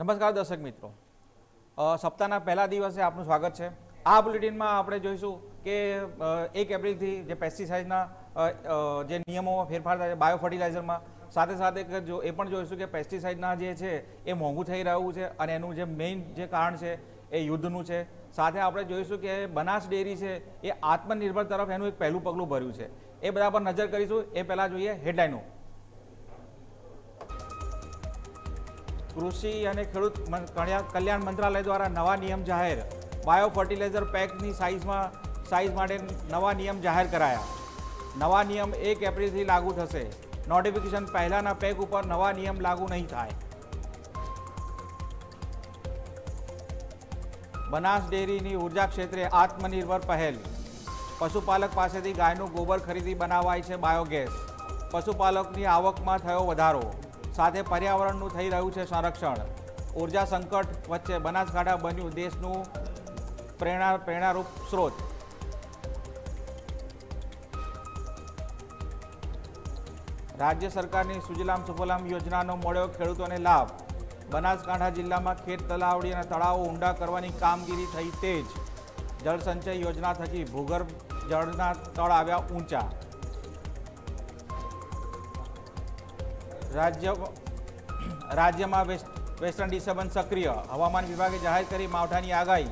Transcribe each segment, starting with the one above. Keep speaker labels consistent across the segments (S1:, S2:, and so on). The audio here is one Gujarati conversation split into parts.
S1: નમસ્કાર દર્શક મિત્રો, સપ્તાહના પહેલા દિવસે આપનું સ્વાગત છે। આ બુલેટિનમાં આપણે જોઈશું કે 1 એપ્રિલથી જે પેસ્ટિસાઇડના જે નિયમોમાં ફેરફાર થાય છે બાયો ફર્ટિલાઇઝરમાં, સાથે સાથે જો એ પણ જોઈશું કે પેસ્ટિસાઇડના જે છે એ મોંઘું થઈ રહ્યું છે અને એનું જે મેઇન જે કારણ છે એ યુદ્ધનું છે। સાથે આપણે જોઈશું કે બનાસ ડેરી છે એ આત્મનિર્ભર તરફ એનું એક પહેલું પગલું ભર્યું છે, એ બધા પર નજર કરીશું। એ પહેલાં જોઈએ હેડલાઇનો। કૃષિ અને ખેડૂત કલ્યાણ મંત્રાલય દ્વારા નવા નિયમ જાહેર। બાયો ફર્ટિલાઇઝર પેકની સાઇઝ માટે નવા નિયમ જાહેર કરાયા। નવા નિયમ 1 એપ્રિલથી લાગુ થશે। નોટિફિકેશન પહેલાના પેક ઉપર નવા નિયમ લાગુ નહીં થાય। બનાસ ડેરીની ઉર્જા ક્ષેત્રે આત્મનિર્ભર પહેલ। પશુપાલક પાસેથી ગાયનું ગોબર ખરીદી બનાવાય છે બાયોગેસ। પશુપાલકની આવકમાં થયો વધારો, સાથે પર્યાવરણનું થઈ રહ્યું છે સંરક્ષણ। ઉર્જા સંકટ વચ્ચે બનાસકાંઠા બન્યું દેશનું પ્રેરણારૂપ સ્ત્રોત। રાજ્ય સરકારની સુજલામ સુફલામ યોજનાનો મળ્યો ખેડૂતોને લાભ। બનાસકાંઠા જિલ્લામાં ખેત તલાવડી અને તળાવો ઊંડા કરવાની કામગીરી થઈ તેજ। જળસંચય યોજના થકી ભૂગર્ભ જળના તળ આવ્યા ઊંચા। રાજ્યમાં વેસ્ટર્ન ડિસ્ટર્બન્સ સક્રિય। હવામાન વિભાગે જાહેર કરી માવઠાની આગાહી।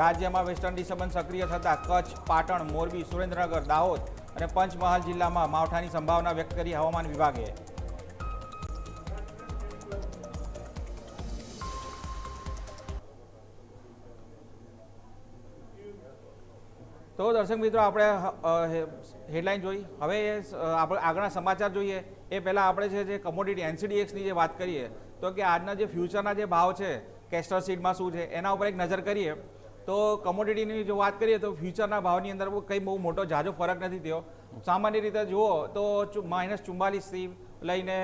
S1: રાજ્યમાં વેસ્ટર્ન ડિસ્ટર્બન્સ સક્રિય થતાં કચ્છ, પાટણ, મોરબી, સુરેન્દ્રનગર, દાહોદ અને પંચમહાલ જિલ્લામાં માવઠાની સંભાવના વ્યક્ત કરી હવામાન વિભાગે। તો દર્શક મિત્રો, આપણે હેડલાઇન જોઈ, હવે આપણે આગળના સમાચાર જોઈએ એ પહેલાં આપણે જે કમોડિટી NCDXની જે વાત કરીએ તો કે આજના જે ફ્યુચરના જે ભાવ છે કેસ્ટર સીડમાં શું છે એના ઉપર એક નજર કરીએ તો કમોડિટીની જો વાત કરીએ તો ફ્યુચરના ભાવની અંદર કંઈ બહુ મોટો ઝાઝો ફરક નથી થયો। સામાન્ય રીતે જુઓ તો -44થી લઈને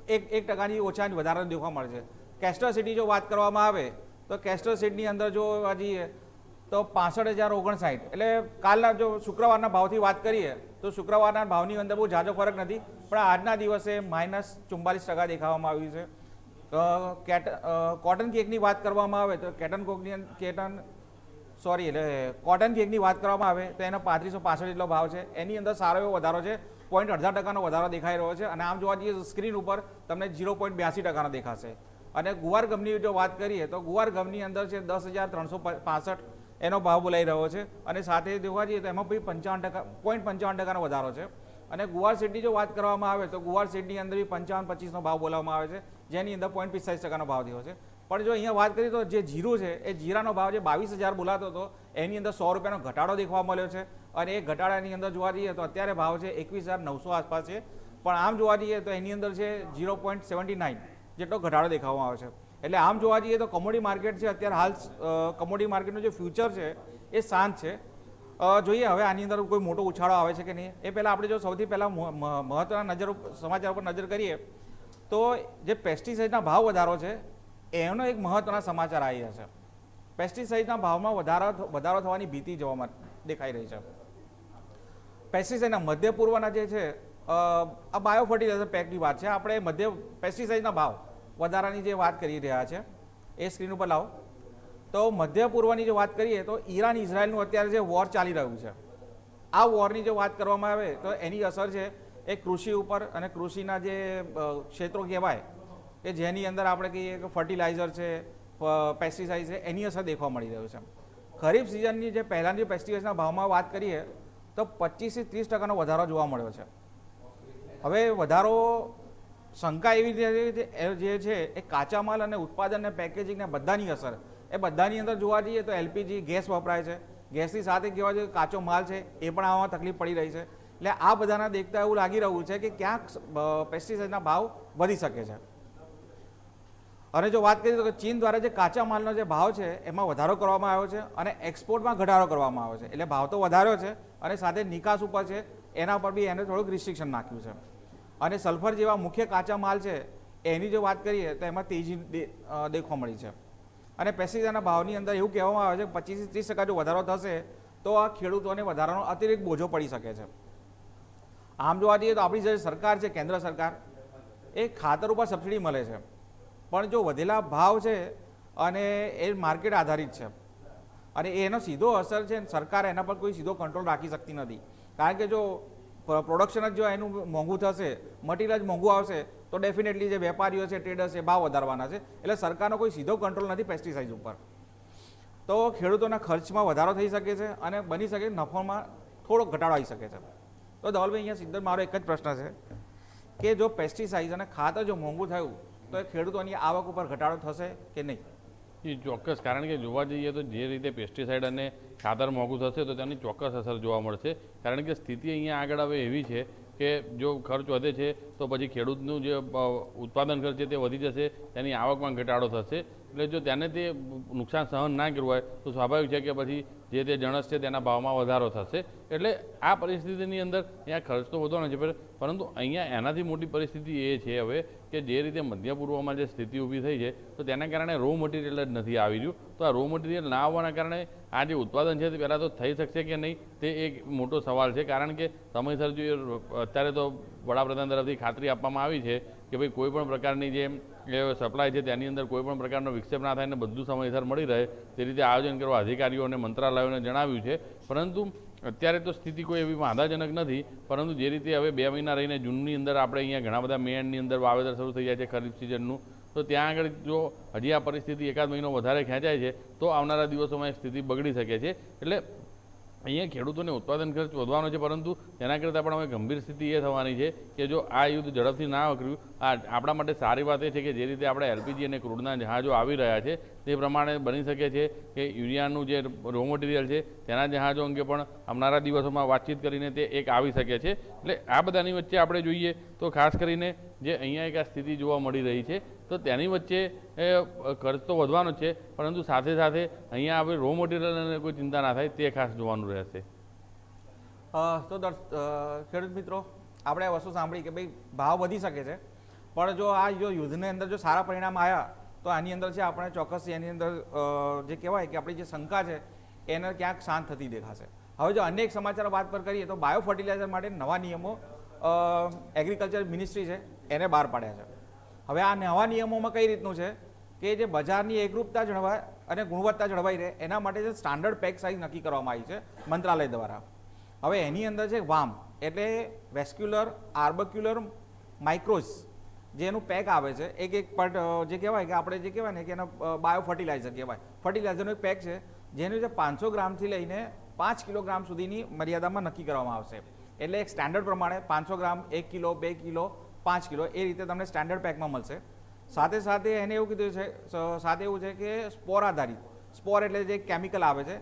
S1: 1% ઓછાની વધારે દેખવા મળે છે। કેસ્ટર સીડની જો વાત કરવામાં આવે તો કેસ્ટર સીડની અંદર જો જઈએ તો 65,059, એટલે કાલના જો શુક્રવારના ભાવથી વાત કરીએ તો શુક્રવારના ભાવની અંદર બહુ ઝાઝો ફરક નથી, પણ આજના દિવસે -44% દેખાવામાં આવ્યું છે। કોટન કેકની વાત કરવામાં આવે તો કોટન કેકની વાત કરવામાં આવે તો એનો 3565 જેટલો ભાવ છે। એની અંદર સારો એવો વધારો છે, 0.18%નો વધારો દેખાઈ રહ્યો છે અને આમ જોવા જઈએ સ્ક્રીન ઉપર તમને 0.82% દેખાશે। અને ગુવાર ગમની જો વાત કરીએ તો ગુવાર ગમની અંદર છે 10,365 એનો ભાવ બોલાઈ રહ્યો છે અને સાથે જોવા જઈએ તો એમાં બી 0.55%નો વધારો છે। અને ગુવાર સીડની જો વાત કરવામાં આવે તો ગુવાર સીડની અંદર બી 55-25નો ભાવ બોલાવવામાં આવે છે, જેની અંદર 0.45%નો ભાવ થયો છે। પણ જો અહીંયા વાત કરીએ તો જે જીરું છે એ જીરાનો ભાવ જે 22,000 બોલાતો હતો એની અંદર 100 રૂપિયાનો ઘટાડો દેખવા મળ્યો છે અને એ ઘટાડાની અંદર જોવા જઈએ તો અત્યારે ભાવ છે 21,900 આસપાસ છે, પણ આમ જોવા જઈએ તો એની અંદર છે 0.79 જેટલો ઘટાડો દેખાવામાં આવે છે। એટલે આમ જોવા જઈએ તો કોમોડિટી માર્કેટ છે અત્યારે હાલ કોમોડિટી માર્કેટનો જે ફ્યુચર છે એ શાંત છે। જોઈએ હવે આની અંદર કોઈ મોટો ઉછાળો આવે છે કે નહીં। એ પહેલાં આપણે જો સૌથી પહેલાં મહત્ત્વના સમાચાર ઉપર નજર કરીએ તો જે પેસ્ટિસાઇડના ભાવ વધારો છે એનો એક મહત્ત્વના સમાચાર આવી રહ્યા છે। પેસ્ટિસાઇડના ભાવમાં વધારો થવાની ભીતિ જોવામાં દેખાઈ રહી છે। પેસ્ટિસાઇડના મધ્ય પૂર્વના જે છે આ બાયો ફર્ટિલાઇઝર પેકની વાત છે, આપણે પેસ્ટિસાઇડના ભાવ વધારાની જે વાત કરી રહ્યા છે એ સ્ક્રીન ઉપર લાવો તો મધ્ય પૂર્વની જો વાત કરીએ તો ઈરાન ઇઝરાયલનું અત્યારે જે વોર ચાલી રહ્યું છે, આ વોરની જો વાત કરવામાં આવે તો એની અસર છે એ કૃષિ ઉપર અને કૃષિના જે ક્ષેત્રો કહેવાય કે જેની અંદર આપણે કહીએ કે ફર્ટિલાઇઝર છે, પેસ્ટિસાઇડ છે, એની અસર દેખવા મળી રહ્યું છે। ખરીફ સિઝનની જે પહેલાંની પેસ્ટિસાઇડના ભાવમાં વાત કરીએ તો 25થી 30%નો વધારો જોવા મળ્યો છે। હવે વધારો શંકા એવી જે છે એ કાચા માલ અને ઉત્પાદન અને પેકેજિંગ ને બધાની અસર, એ બધાની અંદર જોવા જઈએ તો LPG ગેસ વપરાય છે, ગેસની સાથે કહેવા જોઈએ કાચો માલ છે એ પણ આમાં તકલીફ પડી રહી છે। એટલે આ બધાના દેખતા એવું લાગી રહ્યું છે કે ક્યાંક પેસ્ટિસાઇડના ભાવ વધી શકે છે। અને જો વાત કરીએ તો ચીન દ્વારા જે કાચા માલનો જે ભાવ છે એમાં વધારો કરવામાં આવ્યો છે અને એક્સપોર્ટમાં ઘટાડો કરવામાં આવ્યો છે, એટલે ભાવ તો વધાર્યો છે અને સાથે નિકાસ ઉપર છે એના પર બી એને થોડુંક રિસ્ટ્રિક્શન નાખ્યું છે। અને સલ્ફર જેવા મુખ્ય કાચા માલ છે એની જો વાત કરીએ તો એમાં તેજી દેખવા મળી છે। અને પેસ્ટિસાઇડના ભાવની અંદર એવું કહેવામાં આવે છે કે 25થી 30% જો વધારો થશે તો આ ખેડૂતોને વધારાનો અતિરિક્ત બોજો પડી શકે છે। આમ જોવા જઈએ તો આપણી જે સરકાર છે કેન્દ્ર સરકાર એ ખાતર ઉપર સબસિડી મળે છે, પણ જો વધેલા ભાવ છે અને એ માર્કેટ આધારિત છે અને એનો સીધો અસર છે સરકાર એના પર કોઈ સીધો કંટ્રોલ રાખી શકતી નથી, કારણ કે જો પ્રોડક્શન જ જો એનું મોંઘું થશે, મટીરિયલ જ મોંઘું આવશે તો ડેફિનેટલી જે વેપારીઓ છે, ટ્રેડર્સ છે, ભાવ વધારવાના છે. એટલે સરકારનો કોઈ સીધો કંટ્રોલ નથી પેસ્ટિસાઇડ ઉપર. તો ખેડૂતોના ખર્ચમાં વધારો થઈ શકે છે અને બની શકે નફામાં થોડો ઘટાડો આવી શકે છે. તો ધવલભાઈ, અહીંયા સીધો મારો એક જ પ્રશ્ન છે કે જો પેસ્ટિસાઇડ અને ખાતર જો મોંઘું થયું તો એ ખેડૂતોની આવક ઉપર ઘટાડો થશે કે નહીં?
S2: એ ચોક્કસ, કારણ કે જોવા જઈએ તો જે રીતે પેસ્ટિસાઇડ અને ખાતર મોંઘું થશે તો તેની ચોક્કસ અસર જોવા મળશે. કારણ કે સ્થિતિ અહીંયા આગળ હવે એવી છે કે જો ખર્ચ વધે છે તો પછી ખેડૂતનું જે ઉત્પાદન ખર્ચ છે તે વધી જશે, તેની આવકમાં ઘટાડો થશે. એટલે જો તેને તે નુકસાન સહન ના કરવું હોય તો સ્વાભાવિક છે કે પછી જે તે જણસ છે તેના ભાવમાં વધારો થશે. એટલે આ પરિસ્થિતિની અંદર અહીંયા ખર્ચ તો વધવાનો છે, પરંતુ અહીંયા એનાથી મોટી પરિસ્થિતિ એ છે હવે કે જે રીતે મધ્ય પૂર્વમાં જે સ્થિતિ ઊભી થઈ છે તો તેના કારણે રો મટીરિયલ જ નથી આવી રહ્યું. તો આ રો મટીરિયલ ના આવવાના કારણે આ જે ઉત્પાદન છે તે પહેલાં તો થઈ શકશે કે નહીં તે એક મોટો સવાલ છે. કારણ કે સમયસર જો અત્યારે તો વડાપ્રધાન તરફથી ખાતરી આપવામાં આવી છે કે ભાઈ કોઈ પણ પ્રકારની જે સપ્લાય છે તેની અંદર કોઈ પણ પ્રકારનો વિક્ષેપ ના થાય ને બધું સમયસર મળી રહે તે રીતે આયોજન કરવા અધિકારીઓ અને મંત્રાલયોને જણાવ્યું છે. પરંતુ અત્યારે તો સ્થિતિ કોઈ એવી વાંધાજનક નથી, પરંતુ જે રીતે હવે 2 મહિના રહીને જૂનની અંદર આપણે અહીંયા ઘણા બધા મે એન્ડની અંદર વાવેતર શરૂ થઈ જાય છે ખરીફ સિઝનનું, તો ત્યાં આગળ જો હજી આ પરિસ્થિતિ એકાદ મહિનો વધારે ખેંચાય છે તો આવનારા દિવસોમાં સ્થિતિ બગડી શકે છે. એટલે અહીંયા ખેડૂતોને ઉત્પાદન ખર્ચ વધવાનો છે, પરંતુ તેના કરતાં પણ હવે ગંભીર સ્થિતિ એ થવાની છે કે જો આ યુદ્ધ ઝડપથી ના વકર્યું, આપણા માટે સારી વાત એ છે કે જે રીતે આપણે એલપીજી અને ક્રૂડના જહાજો આવી રહ્યા છે તે પ્રમાણે બની શકે છે કે યુરિયાનું જે રો મટીરિયલ છે તેના જહાજો અંગે પણ આવનારા દિવસોમાં વાતચીત કરીને તે એક આવી શકે છે. એટલે આ બધાની વચ્ચે આપણે જોઈએ તો ખાસ કરીને જે અહીંયા એક આ સ્થિતિ જોવા મળી રહી છે તો તેની વચ્ચે ખર્ચ તો વધવાનો છે, પરંતુ સાથે સાથે અહીંયા હવે રો મટીરિયલને કોઈ ચિંતા ના થાય તે ખાસ જોવાનું રહેશે.
S1: તો ખેડૂત મિત્રો, આપણે આ વસ્તુ સાંભળી કે ભાઈ ભાવ વધી શકે છે, પણ જો આ જો યુદ્ધની અંદર જો સારા પરિણામ આવ્યા તો આની અંદર છે આપણે ચોક્કસ એની અંદર જે કહેવાય કે આપણી જે શંકા છે એને ક્યાંક શાંત થતી દેખાશે. હવે જો અન્ય એક સમાચાર વાત પર કરીએ તો બાયો ફર્ટિલાઇઝર માટે નવા નિયમો એગ્રીકલ્ચર મિનિસ્ટ્રી છે એને બહાર પાડ્યા છે. હવે આ નવા નિયમોમાં કઈ રીતનું છે કે જે બજારની એકરૂપતા જળવાય અને ગુણવત્તા જળવાઈ રહે એના માટે જે સ્ટાન્ડર્ડ પેક સાઇઝ નક્કી કરવામાં આવી છે મંત્રાલય દ્વારા. હવે એની અંદર છે વામ એટલે વેસ્ક્યુલર આર્બક્યુલર માઇક્રોસ જેનું પેક આવે છે એક જે કહેવાય કે આપણે જે કહેવાય ને કે એના બાયો ફર્ટિલાઇઝર કહેવાય, ફર્ટિલાઇઝરનો એક પેક છે જેનું જે 500 ગ્રામથી લઈને 5 કિલોગ્રામ સુધીની મર્યાદામાં નક્કી કરવામાં આવશે. એટલે એક સ્ટાન્ડર્ડ પ્રમાણે 500 ગ્રામ, 1 કિલો, 2 કિલો, 5 કિલો એ રીતે તમને સ્ટાન્ડર્ડ પેકમાં મળશે. સાથે સાથે એને એવું કીધું છે, સાથે એવું છે કે સ્પોર આધારિત, સ્પોર એટલે જે કેમિકલ આવે છે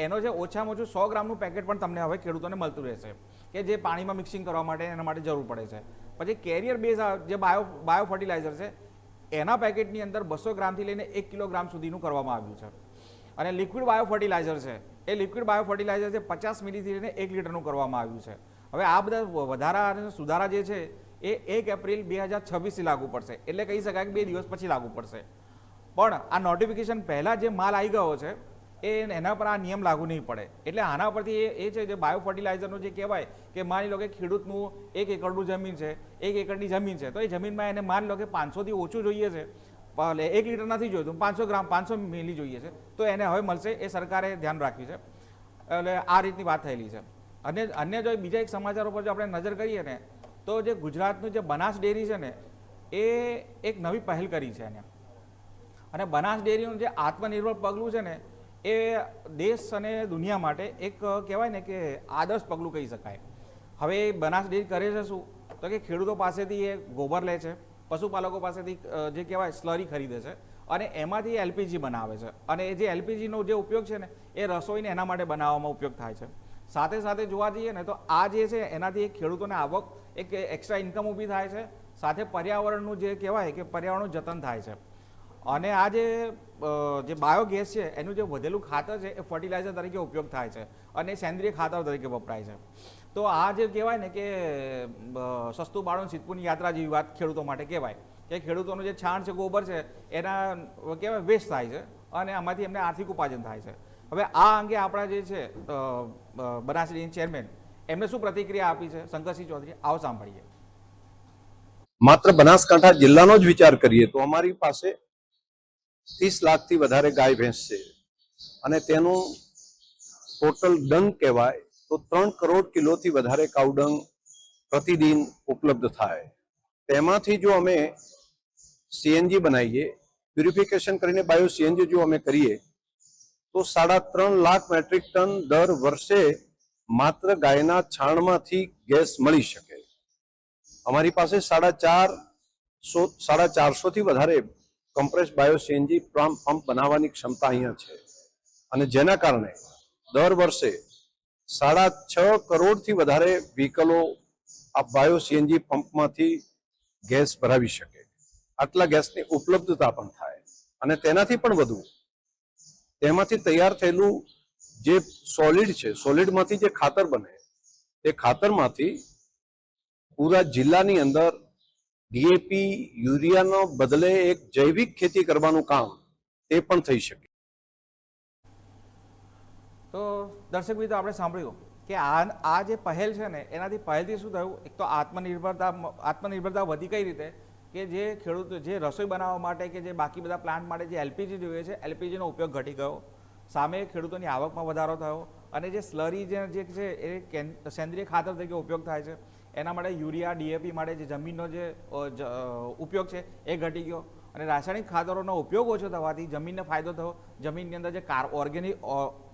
S1: એનો જે ઓછામાં ઓછું 100 ગ્રામનું પેકેટ પણ તમને હવે ખેડૂતોને મળતું રહેશે કે જે પાણીમાં મિક્સિંગ કરવા માટે એના માટે જરૂર પડે છે. પછી કેરિયર બેઝ જે બાયો ફર્ટિલાઇઝર છે એના પેકેટની અંદર 200 ગ્રામથી લઈને 1 કિલોગ્રામ સુધીનું કરવામાં આવ્યું છે. અને લિક્વિડ બાયો ફર્ટિલાઇઝર છે એ લિક્વિડ બાયો ફર્ટિલાઇઝર છે 50 મિલીથી લઈને 1 લીટરનું કરવામાં આવ્યું છે. હવે આ બધા વધારા અને સુધારા જે છે એ 1 એપ્રિલ 2026થી લાગુ પડશે, એટલે કહી શકાય કે 2 દિવસ પછી લાગુ પડશે. પણ આ નોટિફિકેશન પહેલાં જે માલ આવી ગયો છે એના પર આ નિયમ લાગુ નહીં પડે. એટલે આના પરથી એ છે જે બાયો ફર્ટિલાઇઝરનું જે કહેવાય કે માની લો કે ખેડૂતનું 1 એકરનું જમીન છે, 1 એકરની જમીન છે, તો એ જમીનમાં એને માની લો કે 500થી ઓછું જોઈએ છે, એટલે 1 લીટર નથી જોઈતું, 500 ગ્રામ 500 મિલી જોઈએ છે, તો એને હવે મળશે. એ સરકારે ધ્યાન રાખ્યું છે. એટલે આ રીતની વાત થયેલી છે. અને અન્ય જો બીજા એક સમાચાર ઉપર જો આપણે નજર કરીએ ને તો જે ગુજરાતનું જે બનાસ ડેરી છે ને એ એક નવી પહેલ કરી છે એને. અને બનાસ ડેરીનું જે આત્મનિર્ભર પગલું છે ને એ દેશ અને દુનિયા માટે એક કહેવાય ને કે આદર્શ પગલું કહી શકાય. હવે બનાસ ડેરી કરે છે શું તો કે ખેડૂતો પાસેથી એ ગોબર લે છે, પશુપાલકો પાસેથી જે કહેવાય સ્લરી ખરીદે છે અને એમાંથી એલપીજી બનાવે છે. અને એ જે એલપીજીનો જે ઉપયોગ છે ને એ રસોઈને એના માટે બનાવવામાં ઉપયોગ થાય છે. સાથે સાથે જોવા જઈએ ને તો આ જે છે એનાથી એક ખેડૂતોને આવક, એક એક્સ્ટ્રા ઇન્કમ ઊભી થાય છે, સાથે પર્યાવરણનું જે કહેવાય કે પર્યાવરણનું જતન થાય છે. અને આ જે બાયોગેસ છે એનું જે વધેલું ખાતર છે એ ફર્ટિલાઇઝર તરીકે ઉપયોગ થાય છે અને સેન્દ્રિય ખાતર તરીકે વપરાય છે. તો આ જે કહેવાય ને કે સસ્તું બાળોનું સિદ્ધપુરની યાત્રા જેવી વાત ખેડૂતો માટે કહેવાય કે ખેડૂતોનું જે છાણ છે, ગોબર છે, એના કહેવાય વેસ્ટ થાય છે અને આમાંથી એમને આર્થિક ઉપાર્જન થાય છે. હવે આ અંગે આપણા જે છે બનાસ ડેરીના ચેરમેન એમને શું પ્રતિક્રિયા આપી છે શંકરસિંહ ચૌધરી, આવો સાંભળીએ.
S3: માત્ર બનાસકાંઠા જિલ્લાનો જ વિચાર કરીએ તો અમારી પાસે 30 લાખથી વધારે ગાય ભેંસ છે અને તેનું ટોટલ ડંગ કહેવાય તો 3 કરોડ કિલોથી વધારે કાઉડંગ પ્રતિદિન ઉપલબ્ધ થાય. તેમાંથી જો અમે સીએનજી બનાવીએ, પ્યુરિફિકેશન કરીને બાયો સીએનજી જો અમે કરીએ તો 3.5 લાખ મેટ્રિક ટન દર વર્ષે માત્ર ગાયના છાણમાંથી ગેસ મળી શકે. અમારી પાસે 450 થી વધારે કમ્પ્રેસ બાયો સીએનજી પંપ બનાવવાની ક્ષમતા અહીંયા છે અને જેના કારણે દર વર્ષે 6.5 કરોડથી વધારે વ્હીકલો આ બાયો સીએનજી પંપમાંથી ગેસ ભરાવી શકે. આટલા ગેસની ઉપલબ્ધતા પણ થાય અને તેનાથી પણ વધુ તેમાંથી તૈયાર થયેલું જે સોલિડ છે, સોલિડમાંથી જે ખાતર બને તે ખાતરમાંથી પૂરા જિલ્લાની અંદર ડીએપી યુરિયાનો બદલે એક જૈવિક ખેતી કરવાનું કામ તે પણ થઈ શકે.
S1: તો દર્શક મિત્રો આપણે સાંભળ્યું કે આ જે પહેલ છે ને એનાથી પહેલથી શું થયું, એક તો આત્મનિર્ભરતા વધી કઈ રીતે કે જે ખેડૂત જે રસોઈ બનાવવા માટે કે જે બાકી બધા પ્લાન્ટ માટે જે એલપીજી જોઈએ છે એલપીજીનો ઉપયોગ ઘટી ગયો, સામે ખેડૂતોની આવકમાં વધારો થયો અને જે સ્લરી જે છે એ સેન્દ્રિય ખાતર તરીકે ઉપયોગ થાય છે એના માટે યુરિયા ડીએપી માટે જે જમીનનો જે ઉપયોગ છે એ ઘટી ગયો અને રાસાયણિક ખાતરોનો ઉપયોગ ઓછો થવાથી જમીનને ફાયદો થયો. જમીનની અંદર જે ઓર્ગેનિક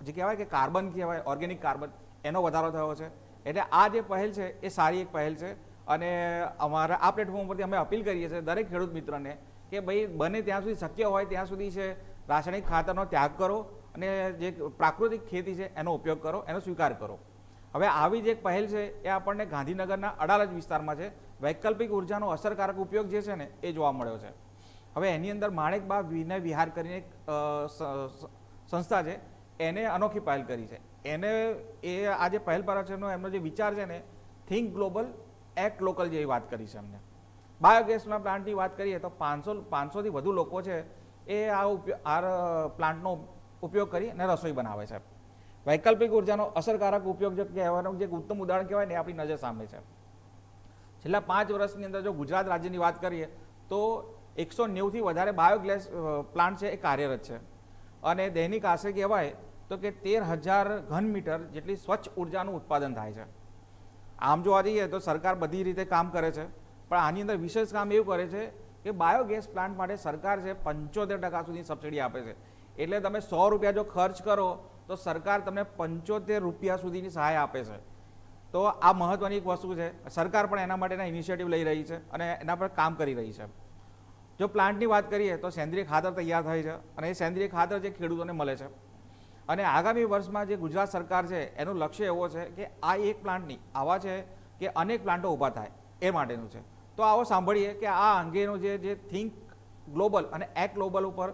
S1: જે કહેવાય કે કાર્બન કહેવાય ઓર્ગેનિક કાર્બન એનો વધારો થયો છે. એટલે આ જે પહેલ છે એ સારી એક પહેલ છે અને અમારા આ પ્લેટફોર્મ પરથી અમે અપીલ કરીએ છીએ દરેક ખેડૂત મિત્રને કે ભાઈ બને ત્યાં સુધી શક્ય હોય ત્યાં સુધી છે રાસાયણિક ખાતરનો ત્યાગ કરો અને જે પ્રાકૃતિક ખેતી છે એનો ઉપયોગ કરો, એનો સ્વીકાર કરો. હવે આવી જ એક પહેલ છે એ આપણને ગાંધીનગરના અડાલજ વિસ્તારમાં છે. વૈકલ્પિક ઉર્જાનો અસરકારક ઉપયોગ જે છે ને એ જોવા મળ્યો છે. હવે એની અંદર માણેકબા વિનય વિહાર કરીને એક સંસ્થા છે એને અનોખી પહેલ કરી છે. એને એ આ જે પહેલ પર છે એમનો જે વિચાર છે ને થિંક ગ્લોબલ એક્ટ લોકલ જેવી વાત કરી છે. એમને બાયોગેસના પ્લાન્ટની વાત કરીએ તો 500થી વધુ લોકો છે એ આ પ્લાન્ટનો ઉપયોગ કરી અને રસોઈ બનાવે છે. વૈકલ્પિક ઉર્જાનો અસરકારક ઉપયોગ જે કહેવાનું જે ઉત્તમ ઉદાહરણ કહેવાય ને આપણી નજર સામે છે. છેલ્લા 5 વર્ષની અંદર જો ગુજરાત રાજ્યની વાત કરીએ તો 190થી વધારે બાયોગેસ પ્લાન્ટ છે એ કાર્યરત છે અને દૈનિક આશરે કહેવાય તો કે 13,000 ઘન મીટર જેટલી સ્વચ્છ ઉર્જાનું ઉત્પાદન થાય છે. આમ જોવા જઈએ તો સરકાર બધી રીતે કામ કરે છે પણ આની અંદર વિશેષ કામ એવું કરે છે કે બાયોગેસ પ્લાન્ટ માટે સરકાર છે 75% સુધી સબસિડી આપે છે. એટલે તમે 100 રૂપિયા જો ખર્ચ કરો તો સરકાર તમને 75 રૂપિયા સુધીની સહાય આપે છે. તો આ મહત્વની એક વસ્તુ છે. સરકાર પણ એના માટેના ઇનિશિયેટિવ લઈ રહી છે અને એના પર કામ કરી રહી છે. જો પ્લાન્ટની વાત કરીએ તો સેન્દ્રિય ખાતર તૈયાર થાય છે અને એ સેન્દ્રિય ખાતર જે ખેડૂતોને મળે છે અને આગામી વર્ષમાં જે ગુજરાત સરકાર છે એનું લક્ષ્ય એવો છે કે આ એક પ્લાન્ટની આવા છે કે અનેક પ્લાન્ટો ઊભા થાય એ માટેનું છે. તો આવો સાંભળીએ કે આ અંગેનું જે થિંક ગ્લોબલ અને એક્ટ ગ્લોબલ ઉપર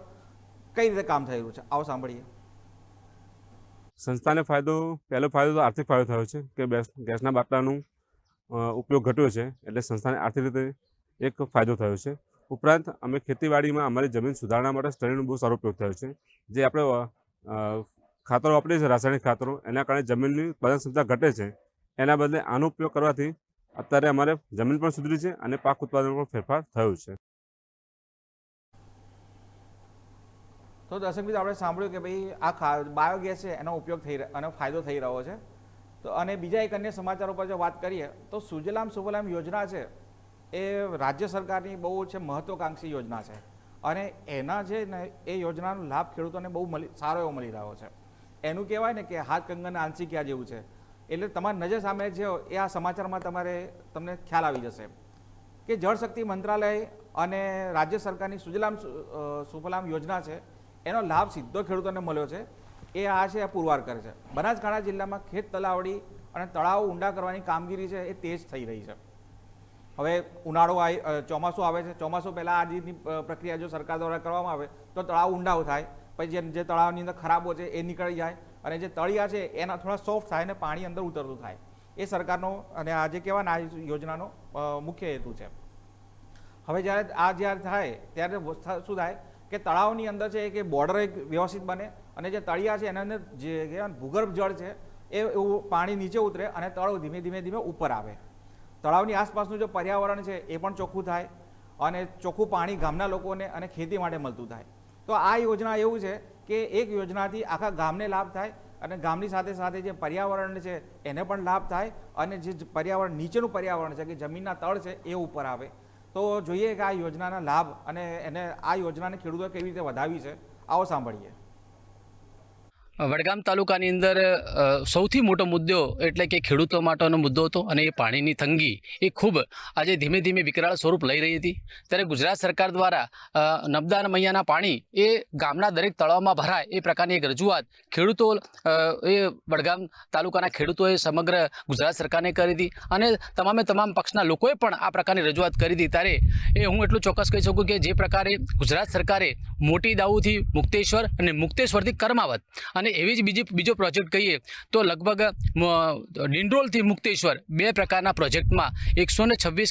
S1: કઈ રીતે કામ થઈ રહ્યું છે. આવો સાંભળીએ.
S4: સંસ્થાને પહેલો ફાયદો તો આર્થિક ફાયદો થયો છે કે ગેસના બાટલાનો ઉપયોગ ઘટ્યો છે એટલે સંસ્થાને આર્થિક રીતે એક ફાયદો થયો છે. ઉપરાંત અમે ખેતીવાડીમાં અમારી જમીન સુધારણા માટે સ્ટડીનો બહુ સારો ઉપયોગ થયો છે. જે આપણે ખાતરો વાપરીએ છીએ રાસાયણિક ખાતરો એના કારણે જમીનની ઉત્પાદન ક્ષમતા ઘટે છે. એના બદલે આનો ઉપયોગ કરવાથી અત્યારે અમારે જમીન પણ સુધરી છે અને પાક ઉત્પાદન પણ ફેરફાર થયો છે.
S1: તો દર્શક મિત્રો આપણે સાંભળ્યું કે ભાઈ આ બાયોગેસ છે એનો ઉપયોગ એનો ફાયદો થઈ રહ્યો છે. તો અને બીજા એક અન્ય સમાચાર ઉપર જો વાત કરીએ તો સુજલામ સુફલામ યોજના છે એ રાજ્ય સરકારની બહુ છે મહત્વકાંક્ષી યોજના છે અને એના છે ને એ યોજનાનો લાભ ખેડૂતોને બહુ સારો એવો મળી રહ્યો છે. એનું કહેવાય ને કે હાથ કંગન આંસિક્યા જેવું છે. એટલે તમારી નજર સામે છે એ આ સમાચારમાં તમને ખ્યાલ આવી જશે કે જળશક્તિ મંત્રાલય અને રાજ્ય સરકારની સુજલામ સુફલામ યોજના છે એનો લાભ સીધો ખેડૂતોને મળ્યો છે. એ આ છે પુરવાર કરે છે. બનાસકાંઠા જિલ્લામાં ખેત તલાવડી અને તળાવ ઊંડા કરવાની કામગીરી છે એ તેજ થઈ રહી છે. હવે ઉનાળો ચોમાસું આવે છે. ચોમાસું પહેલાં આ રીતની પ્રક્રિયા જો સરકાર દ્વારા કરવામાં આવે તો તળાવ ઊંડાઓ થાય, પછી જે તળાવની અંદર ખરાબો છે એ નીકળી જાય અને જે તળિયા છે એના થોડા સોફ્ટ થાય અને પાણી અંદર ઉતરતું થાય. એ સરકારનો અને આ જે કહેવાય આ યોજનાનો મુખ્ય હેતુ છે. હવે જ્યારે થાય ત્યારે શું થાય કે તળાવની અંદર છે કે બોર્ડર એક વ્યવસ્થિત બને અને જે તળિયા છે એના અંદર જે કહેવાય ભૂગર્ભ જળ છે એ એવું પાણી નીચે ઉતરે અને તળાવ ધીમે ધીમે ઉપર આવે. તળાવની આસપાસનું જે પર્યાવરણ છે એ પણ ચોખ્ખું થાય અને ચોખ્ખું પાણી ગામના લોકોને અને ખેતી માટે મળતું થાય. તો તો આ યોજના એવું છે કે એક યોજનાથી આખા ગામને લાભ થાય અને ગામની સાથે સાથે જે પર્યાવરણ છે એને પણ લાભ થાય અને જે પર્યાવરણ નીચેનું પર્યાવરણ છે કે જમીનના તળ છે એ ઉપર આવે. તો જોઈએ કે આ યોજનાના લાભ અને આ યોજનાને ખેડૂતોએ કેવી રીતે વધાવી છે, આવો સાંભળીએ.
S5: વડગામ તાલુકાની અંદર સૌથી મોટો મુદ્દો એટલે કે ખેડૂતો માટેનો મુદ્દો હતો અને એ પાણીની તંગી એ ખૂબ આજે ધીમે ધીમે વિકરાળ સ્વરૂપ લઈ રહી હતી. ત્યારે ગુજરાત સરકાર દ્વારા નર્મદા મૈયાના પાણી એ ગામના દરેક તળાવમાં ભરાય એ પ્રકારની એક રજૂઆત ખેડૂતો એ વડગામ તાલુકાના ખેડૂતોએ સમગ્ર ગુજરાત સરકારને કરી હતી અને તમામ પક્ષના લોકોએ પણ આ પ્રકારની રજૂઆત કરી હતી. ત્યારે એ હું એટલું ચોક્કસ કહી શકું કે જે પ્રકારે ગુજરાત સરકારે મોટી દાઉથી મુક્તેશ્વર અને મુક્તેશ્વરથી કરમાવત અને એવી જ બીજો પ્રોજેક્ટ કહીએ તો લગભગ ડિંડોલથી મુક્તેશ્વર 2 પ્રકારના પ્રોજેક્ટમાં 126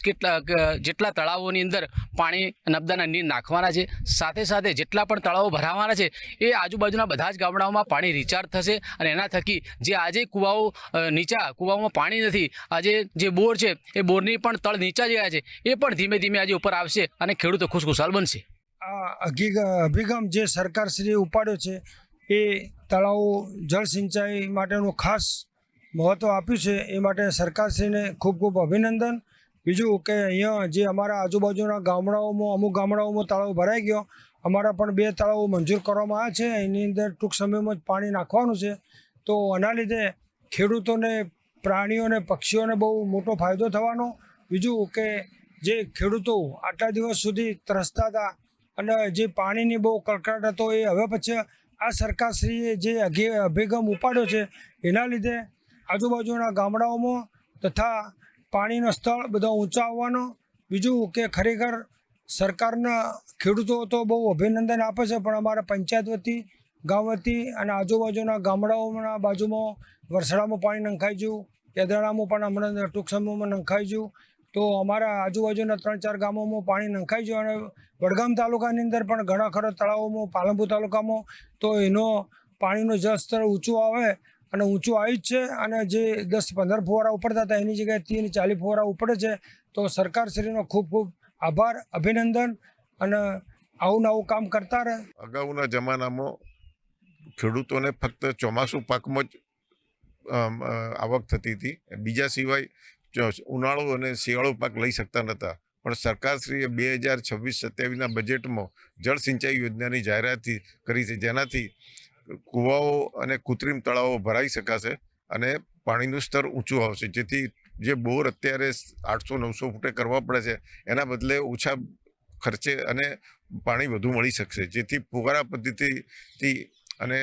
S5: જેટલા તળાવોની અંદર પાણી નર્મદાના નીર નાખવાના છે. સાથે સાથે જેટલા પણ તળાવો ભરાવાના છે એ આજુબાજુના બધા જ ગામડાઓમાં પાણી રિચાર્જ થશે અને એના થકી જે આજે કૂવાઓમાં પાણી નથી, આજે જે બોર છે એ બોરની પણ તળ નીચા ગયા છે એ પણ ધીમે ધીમે આજે ઉપર આવશે અને ખેડૂતો ખુશખુશાલ બનશે.
S6: આ અભિગમ જે સરકારશ્રીએ ઉપાડ્યો છે એ તળાવો જળ સિંચાઈ માટેનું ખાસ મહત્ત્વ આપ્યું છે. એ માટે સરકારશ્રીને ખૂબ ખૂબ અભિનંદન. બીજું કે અહીંયા જે અમારા આજુબાજુના ગામડાઓમાં અમુક ગામડાઓમાં તળાવ ભરાઈ ગયો, અમારા પણ 2 તળાવો મંજૂર કરવામાં આવ્યા છે. એની અંદર ટૂંક સમયમાં જ પાણી નાખવાનું છે. તો આના લીધે ખેડૂતોને, પ્રાણીઓને, પક્ષીઓને બહુ મોટો ફાયદો થવાનો. બીજું કે જે ખેડૂતો આટલા દિવસ સુધી ત્રસતા હતા અને જે પાણીની બહુ કડકાટ હતો એ હવે પછી આ સરકારશ્રીએ જે અભિગમ ઉપાડ્યો છે એના લીધે આજુબાજુના ગામડાઓમાં તથા પાણીનો સ્તર બધા ઊંચા આવવાનો. બીજું કે ખરેખર સરકારના ખેડૂતો તો બહુ અભિનંદન આપે છે, પણ અમારા પંચાયત વતી, ગામ વતી અને આજુબાજુના ગામડાઓના બાજુમાં વરસાડામાં પાણી નંખાઈ ગયું, કેદરામાં પણ હમણાં ટૂંક સમયમાં નંખાઈ ગયું. તો અમારા આજુબાજુના 3-4 ગામોમાં પાણી નંખાઈ ગયું અને વડગામ તાલુકાની અંદર પણ ઘણા ખરા તળાવોમાં, પાલનપુર તાલુકામાં તો એનો પાણીનું જળસ્તર ઊંચું આવે અને ઊંચું આવી જ છે. અને જે 10-15 ફુવારા ઉપડતા હતા એની જગ્યાએ 30-40 ફુવારા ઉપડે છે. તો સરકારશ્રીનો ખૂબ ખૂબ આભાર, અભિનંદન અને આવું કામ કરતા રહે.
S7: અગાઉના જમાનામાં ખેડૂતોને ફક્ત ચોમાસું પાકમાં જ આવક થતી હતી, બીજા સિવાય ઉનાળુ અને શિયાળુ પાક લઈ શકતા નહોતા. પણ સરકારશ્રીએ 2026-27ના બજેટમાં જળ સિંચાઈ યોજનાની જાહેરાત કરી છે, જેનાથી કૂવાઓ અને કૃત્રિમ તળાવો ભરાઈ શકાશે અને પાણીનું સ્તર ઊંચું આવશે, જેથી જે બોર અત્યારે 800-900 ફૂટે કરવા પડે છે એના બદલે ઓછા ખર્ચે અને પાણી વધુ મળી શકશે. જેથી ફુવારા પદ્ધતિથી અને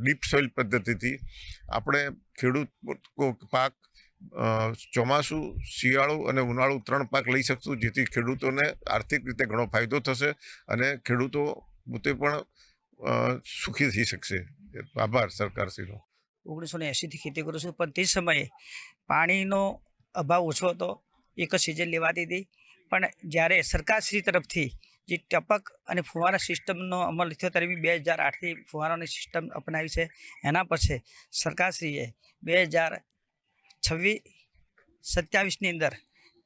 S7: ડીપ સોઇલ પદ્ધતિથી આપણે ખેડૂત પાક ચોમાસું, શિયાળુ અને ઉનાળુ 3 પાક લઈ શકશું, જેથી ખેડૂતોને આર્થિક રીતે ઘણો ફાયદો થશે અને ખેડૂતો પોતે પણ સુખી થઈ શકશે. આભાર સરકારશ્રીનો.
S8: 1980થી ખેતી કરું છું, પણ તે સમયે પાણીનો અભાવ ઓછો હતો, એક જ સિઝન લેવાતી હતી. પણ જ્યારે સરકારશ્રી તરફથી જે ટપક અને ફુવારા સિસ્ટમનો અમલ થયો ત્યારે 2008થી ફુવારાની સિસ્ટમ અપનાવી છે. એના પછી સરકારશ્રીએ 2026-27ની અંદર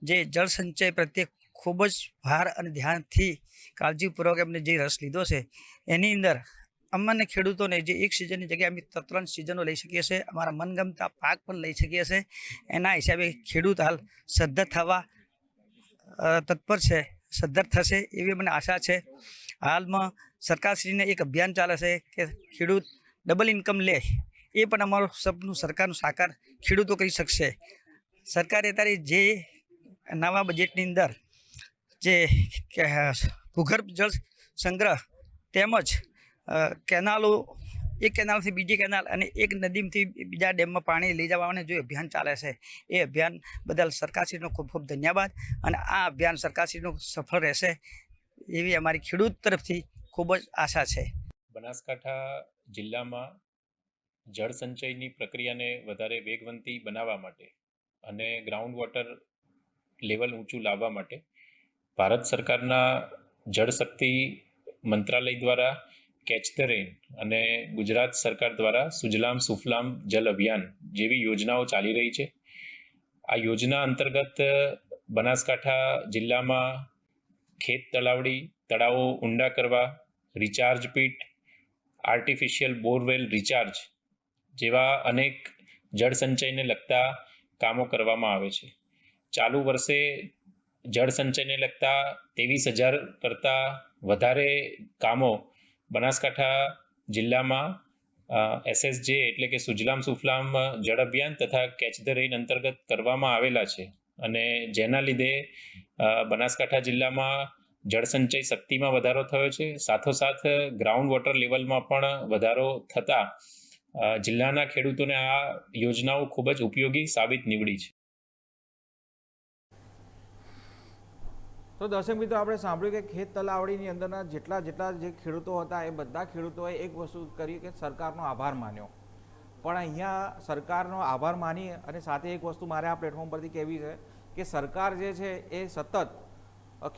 S8: જે જળ સંચય પ્રત્યે ખૂબ જ ભાર અને ધ્યાનથી કાળજીપૂર્વક એમને જે રસ લીધો છે એની અંદર અમને ખેડૂતોને જે એક સિઝનની જગ્યાએ અમે 3 સિઝનો લઈ શકીએ છીએ, અમારા મનગમતા પાક પણ લઈ શકીએ છીએ. એના હિસાબે ખેડૂત હાલ સદ્ધર થવા તત્પર છે, સદ્ધર થશે એવી મને આશા છે. હાલમાં સરકારશ્રીને એક અભિયાન ચાલે છે કે ખેડૂત ડબલ ઇન્કમ લે, એ પણ અમારું સપનું સરકારનું સાકાર ખેડૂતો કરી શકશે. સરકારે અત્યારે જે નવા બજેટની અંદર જે ભૂગર્ભ જળ સંગ્રહ તેમજ કેનાલો, એક કેનાલથી બીજી કેનાલ અને એક નદીમાંથી બીજા ડેમમાં પાણી લઈ જવાનું જે અભિયાન ચાલે છે એ અભિયાન બદલ સરકારશ્રીનો ખૂબ ખૂબ ધન્યવાદ. અને આ અભિયાન સરકારશ્રીનું સફળ રહેશે એવી અમારી ખેડૂત તરફથી ખૂબ જ આશા છે.
S9: બનાસકાંઠા જિલ્લામાં જળ સંચયની પ્રક્રિયાને વધારે વેગવંતી બનાવવા માટે અને ગ્રાઉન્ડ વોટર લેવલ ઊંચું લાવવા માટે ભારત સરકારના જળશક્તિ મંત્રાલય દ્વારા કેચ ધ રેન અને ગુજરાત સરકાર દ્વારા સુજલામ સુફલામ જલ અભિયાન જેવી યોજનાઓ ચાલી રહી છે. આ યોજના અંતર્ગત બનાસકાંઠા જિલ્લામાં ખેત તલાવડી તળાવો ઊંડા કરવા, recharge pit, artificial borewell recharge જેવા અનેક જળસંચયને લગતા કામો કરવામાં આવે છે. ચાલુ વર્ષે જળસંચયને લગતા 23,000 કરતાં વધારે કામો બનાસકાંઠા જિલ્લામાં SSJ એટલે કે સુજલામ સુફલામ જળ અભિયાન તથા કેચ ધ રેઇન અંતર્ગત કરવામાં આવેલા છે અને જેના લીધે બનાસકાંઠા જિલ્લામાં જળસંચય શક્તિમાં વધારો થયો છે. સાથોસાથ ગ્રાઉન્ડ વોટર લેવલમાં પણ વધારો થતાં જિલ્લાના ખેડૂતોને આ યોજનાઓ ખૂબ જ ઉપયોગી સાબિત નીવડી છે.
S1: તો દર્શક મિત્રો, આપણે સાંભળ્યું કે ખેત તલાવડીની અંદરના જેટલા જે ખેડૂતો હતા એ બધા ખેડૂતોએ એક વસ્તુ કરી કે સરકારનો આભાર માન્યો. પણ અહીંયા સરકારનો આભાર માની અને સાથે એક વસ્તુ મારે આ પ્લેટફોર્મ પરથી કહેવી છે કે સરકાર જે છે એ સતત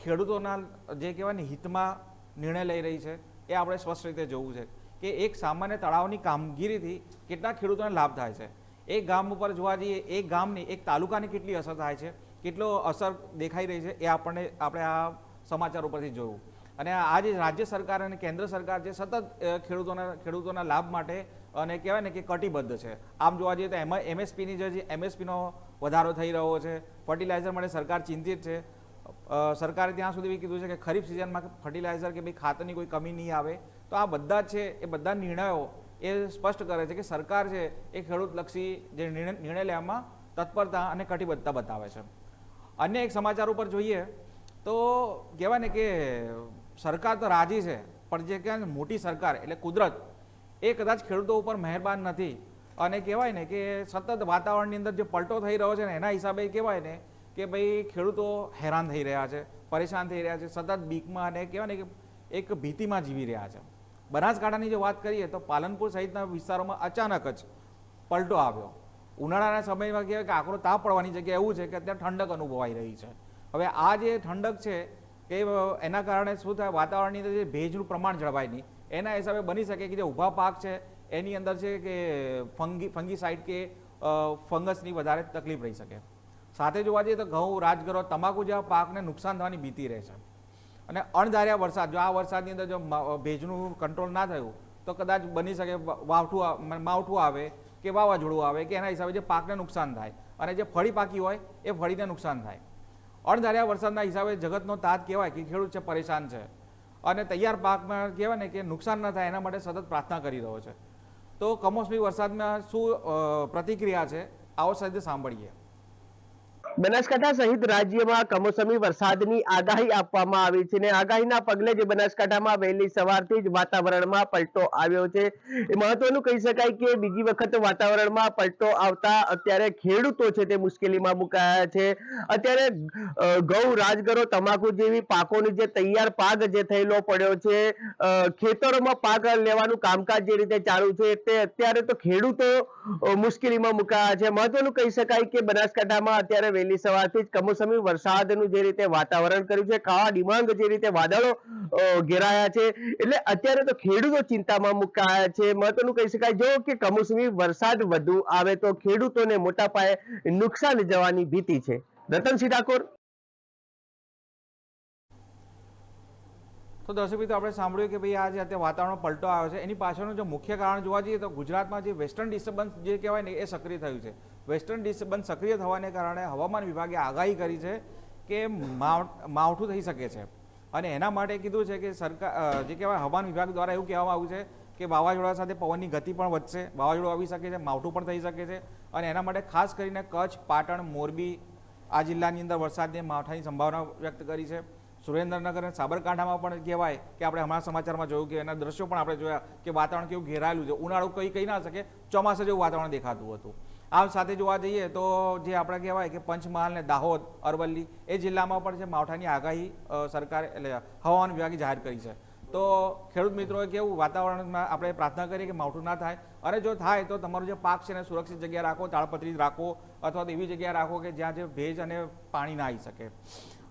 S1: ખેડૂતોના જે કહેવાય ને હિતમાં નિર્ણય લઈ રહી છે. એ આપણે સ્પષ્ટ રીતે જોવું છે કે એક સામાન્ય તળાવની કામગીરીથી કેટલા ખેડૂતોને લાભ થાય છે. એક ગામ ઉપર જોવા જઈએ, એક ગામની એક તાલુકાની કેટલી અસર થાય છે, કેટલો અસર દેખાઈ રહી છે, એ આપણે આ સમાચાર ઉપરથી જોયું. અને આ જે રાજ્ય સરકાર અને કેન્દ્ર સરકાર છે સતત ખેડૂતોના લાભ માટે અને કહેવાય ને કે કટિબદ્ધ છે. આમ જોવા જઈએ તો એમાં MSPનો વધારો થઈ રહ્યો છે. ફર્ટિલાઇઝર માટે સરકાર ચિંતિત છે. સરકારે ત્યાં સુધી બી કીધું છે કે ખરીફ સિઝનમાં ફર્ટિલાઇઝર કે ભાઈ ખાતરની કોઈ કમી નહીં આવે. તો આ બધા છે એ બધા નિર્ણયો એ સ્પષ્ટ કરે છે કે સરકાર છે એ ખેડૂતલક્ષી જે નિર્ણય લેવામાં તત્પરતા અને કટિબદ્ધતા બતાવે છે. અન્ય એક સમાચાર ઉપર જોઈએ તો કહેવાય ને કે સરકાર તો રાજી છે, પણ જે કહેવાય ને મોટી સરકાર એટલે કુદરત એ કદાચ ખેડૂતો ઉપર મહેરબાન નથી. અને કહેવાય ને કે સતત વાતાવરણની અંદર જે પલટો થઈ રહ્યો છે ને એના હિસાબે કહેવાય ને કે ભાઈ ખેડૂતો હેરાન થઈ રહ્યા છે, પરેશાન થઈ રહ્યા છે, સતત બીકમાં અને કહેવાય ને કે એક ભીતિમાં જીવી રહ્યા છે. બનાસકાંઠાની જો વાત કરીએ તો પાલનપુર સહિતના વિસ્તારોમાં અચાનક જ પલટો આવ્યો. ઉનાળાના સમયમાં કહેવાય કે આકરો તાપ પડવાની જગ્યાએ એવું છે કે અત્યારે ઠંડક અનુભવાઈ રહી છે. હવે આ જે ઠંડક છે કે એના કારણે શું થાય, વાતાવરણની અંદર જે ભેજનું પ્રમાણ જળવાય નહીં, એના હિસાબે બની શકે કે જે ઊભા પાક છે એની અંદર છે કે ફંગીસાઇડ કે ફંગસની વધારે તકલીફ રહી શકે. સાથે જોવા જઈએ તો ઘઉં, રાજગરો, તમાકુ જેવા પાકને નુકસાન થવાની ભીતિ રહે છે. અને અણધાર્યા વરસાદ, જો આ વરસાદની અંદર જો ભેજનું કંટ્રોલ ના થયું તો કદાચ બની શકે માવઠું આવે કે વાવાઝોડું આવે કે એના હિસાબે જે પાકને નુકસાન થાય અને જે ફળી પાકી હોય એ ફળીને નુકસાન થાય. અણધાર્યા વરસાદના હિસાબે જગતનો તાત કહેવાય કે ખેડૂત છે પરેશાન છે અને તૈયાર પાકમાં કહેવાય ને કે નુકસાન ન થાય એના માટે સતત પ્રાર્થના કરી રહ્યો છે. તો કમોસમી વરસાદમાં શું પ્રતિક્રિયા છે આવો સાથે સાંભળીએ.
S10: બનાસકાંઠા સહિત રાજ્યમાં કમોસમી વરસાદની આગાહી આપવામાં આવી છે અને આગાહીના પગલે જે બનાસકાંઠામાં વહેલી સવારથી જ વાતાવરણમાં પલટો આવ્યો છે. એ મહત્વનું કહી શકાય કે બીજી વખત વાતાવરણમાં પલટો આવતા અત્યારે ખેડૂતો છે તે મુશ્કેલીમાં મુકાયા છે. અત્યારે ઘઉં, રાજગરો, તમાકુ જેવી પાકોની જે તૈયાર પાક જે થયેલો પડ્યો છે, ખેતરોમાં પાક લેવાનું કામકાજ જે રીતે ચાલુ છે તે અત્યારે તો ખેડૂતો મુશ્કેલીમાં મુકાયા છે. મહત્વનું કહી શકાય કે બનાસકાંઠામાં અત્યારે વહેલી સવારથી જ કમોસમી વરસાદનું જે રીતે વાતાવરણ કર્યું છે, કાળા ડિબાંગ જે રીતે વાદળો ઘેરાયા છે, એટલે અત્યારે તો ખેડૂતો ચિંતામાં મુકાયા છે. મહત્વનું કહી શકાય જો કે કમોસમી વરસાદ વધુ આવે તો ખેડૂતોને મોટા પાયે નુકસાન જવાની ભીતિ છે. રતનસિંહ ઠાકોર.
S1: તો દર્શક મિત્રો, આપણે સાંભળ્યું કે ભાઈ આ જે અત્યારે વાતાવરણ પલટો આવ્યો છે એની પાછળનું જો મુખ્ય કારણ જોવા જઈએ તો ગુજરાતમાં જે વેસ્ટર્ન ડિસ્ટર્બન્સ જે કહેવાય ને એ સક્રિય થયું છે. વેસ્ટર્ન ડિસ્ટર્બન્સ સક્રિય થવાને કારણે હવામાન વિભાગે આગાહી કરી છે કે માવઠું થઈ શકે છે અને એના માટે કીધું છે કે સરકાર જે કહેવાય હવામાન વિભાગ દ્વારા એવું કહેવામાં આવ્યું છે કે વાવાઝોડા સાથે પવનની ગતિ પણ વધશે, વાવાઝોડું આવી શકે છે, માવઠું પણ થઈ શકે છે અને એના માટે ખાસ કરીને કચ્છ, પાટણ, મોરબી આ જિલ્લાની અંદર વરસાદની માવઠાની સંભાવના વ્યક્ત કરી છે. સુરેન્દ્રનગર અને સાબરકાંઠામાં પણ કહેવાય કે આપણે હમણાં સમાચારમાં જોયું કે એના દ્રશ્યો પણ આપણે જોયા કે વાતાવરણ કેવું ઘેરાયેલું છે. ઉનાળું કહી ના શકે, ચોમાસા જેવું વાતાવરણ દેખાતું હતું. આ સાથે જોવા જઈએ તો જે આપણે કહેવાય કે પંચમહાલ ને દાહોદ, અરવલ્લી એ જિલ્લામાં પણ છે માવઠાની આગાહી સરકારે એટલે હવામાન વિભાગે જાહેર કરી છે. તો ખેડૂત મિત્રોએ કેવું વાતાવરણમાં આપણે પ્રાર્થના કરીએ કે માવઠું ના થાય અને જો થાય તો તમારો જે પાક છે એને સુરક્ષિત જગ્યાએ રાખો, તાળપત્રી રાખો અથવા તો એવી જગ્યાએ રાખો કે જ્યાં જે ભેજ અને પાણી ના આવી શકે.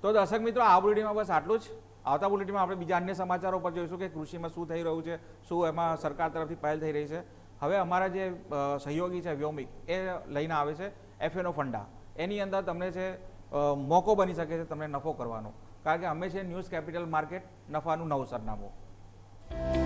S1: તો દર્શક મિત્રો, આ બુલેટિનમાં બસ આટલું જ. આવતા બુલેટિનમાં આપણે બીજા અન્ય સમાચારો પર જોઈશું કે કૃષિમાં શું થઈ રહ્યું છે, શું એમાં સરકાર તરફથી પહેલ થઈ રહી છે. હવે અમારા જે સહયોગી છે વ્યોમિક એ લઈને આવે છે FNO ફંડા. એની અંદર તમને છે મોકો બની શકે છે તમને નફો કરવાનો, કારણ કે અમે છે ન્યૂઝ કેપિટલ માર્કેટ, નફાનું નવું સરનામું.
S10: છે.